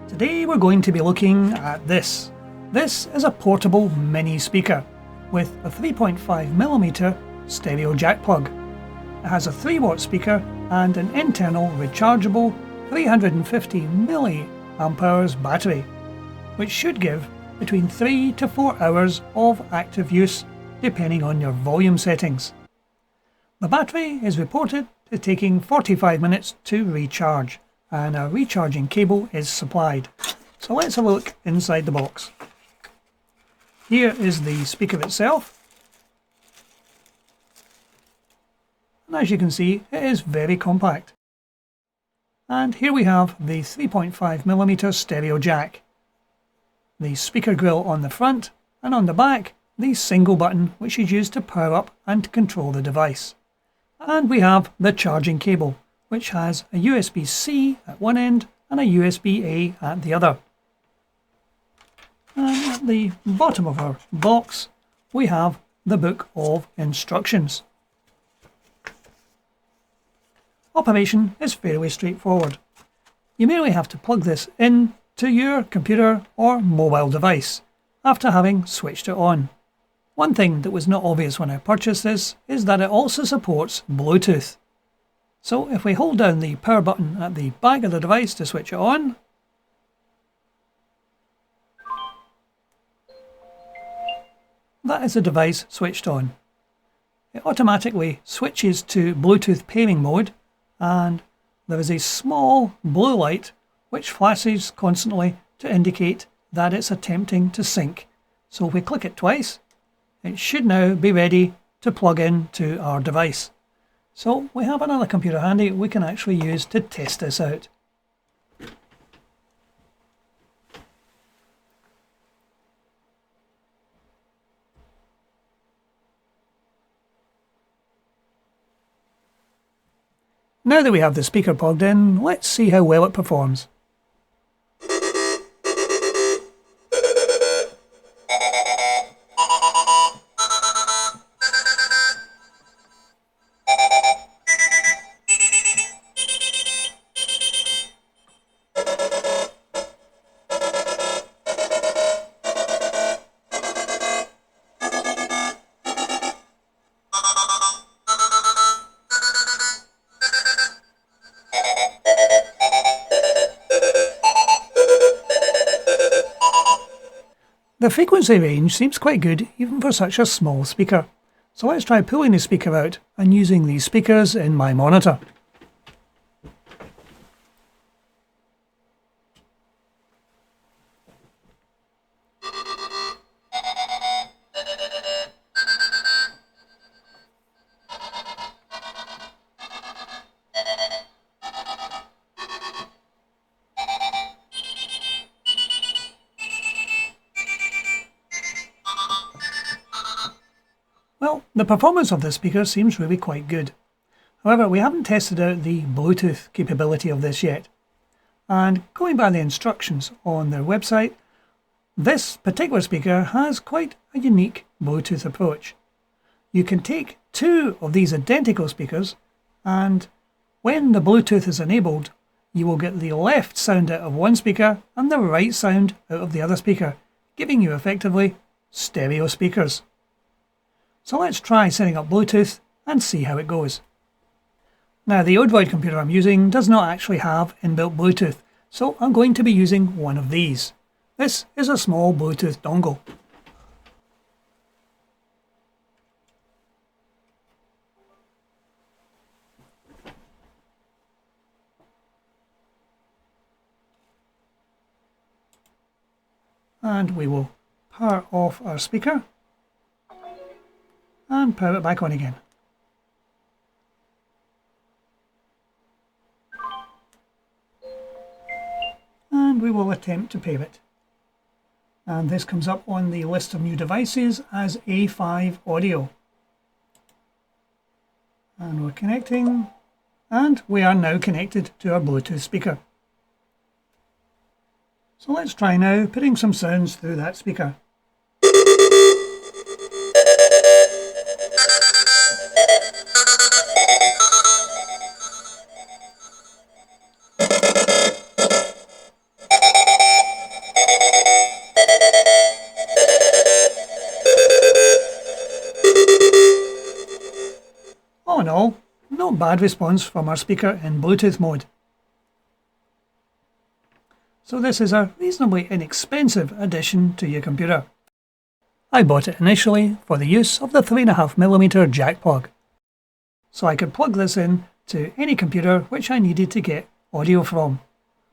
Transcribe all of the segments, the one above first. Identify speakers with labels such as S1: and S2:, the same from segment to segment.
S1: Today we're going to be looking at this. This is a portable mini speaker with a 3.5mm stereo jack plug. It has a 3-watt speaker and an internal rechargeable 350 mAh battery, which should give between 3 to 4 hours of active use depending on your volume settings. The battery is reported to taking 45 minutes to recharge, and a recharging cable is supplied. So let's have a look inside the box. Here is the speaker itself, and as you can see it is very compact. And here we have the 3.5mm stereo jack, the speaker grill on the front, and on the back the single button which is used to power up and control the device. And we have the charging cable, which has a USB-C at one end and a USB-A at the other. And at the bottom of our box we have the book of instructions. Operation is fairly straightforward. You merely have to plug this in to your computer or mobile device after having switched it on. One thing that was not obvious when I purchased this is that it also supports Bluetooth. So if we hold down the power button at the back of the device to switch it on, that is the device switched on. It automatically switches to Bluetooth pairing mode, and there is a small blue light which flashes constantly to indicate that it's attempting to sync. So if we click it twice, it should now be ready to plug in to our device. So we have another computer handy we can actually use to test this out. Now that we have the speaker plugged in, let's see how well it performs. The frequency range seems quite good even for such a small speaker. So let's try pulling the speaker out and using these speakers in my monitor. Well, the performance of this speaker seems really quite good. However, we haven't tested out the Bluetooth capability of this yet. And going by the instructions on their website, this particular speaker has quite a unique Bluetooth approach. You can take two of these identical speakers, and when the Bluetooth is enabled, you will get the left sound out of one speaker and the right sound out of the other speaker, giving you effectively stereo speakers. So let's try setting up Bluetooth and see how it goes. Now the Odroid computer I'm using does not actually have inbuilt Bluetooth, so I'm going to be using one of these. This is a small Bluetooth dongle. And we will power off our speaker and power it back on again. And we will attempt to pair it. And this comes up on the list of new devices as A5 audio. And we're connecting, and we are now connected to our Bluetooth speaker. So let's try now putting some sounds through that speaker. not bad response from our speaker in Bluetooth mode. So this is a reasonably inexpensive addition to your computer. I bought it initially for the use of the 3.5mm jack plug, so I could plug this in to any computer which I needed to get audio from,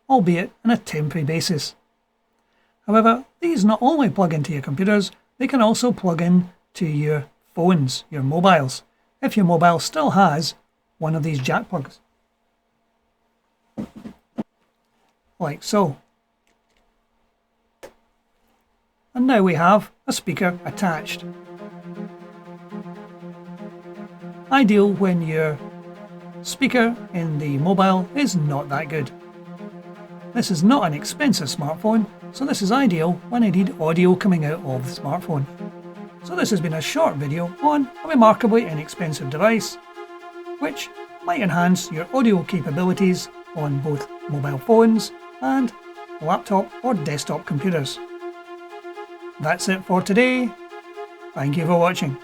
S1: albeit on a temporary basis. However, these not only plug into your computers, they can also plug in to your phones, your mobiles, if your mobile still has one of these jack plugs. Like so. And now we have a speaker attached. Ideal when your speaker in the mobile is not that good. This is not an expensive smartphone, so this is ideal when I need audio coming out of the smartphone. So this has been a short video on a remarkably inexpensive device, which might enhance your audio capabilities on both mobile phones and laptop or desktop computers. That's it for today. Thank you for watching.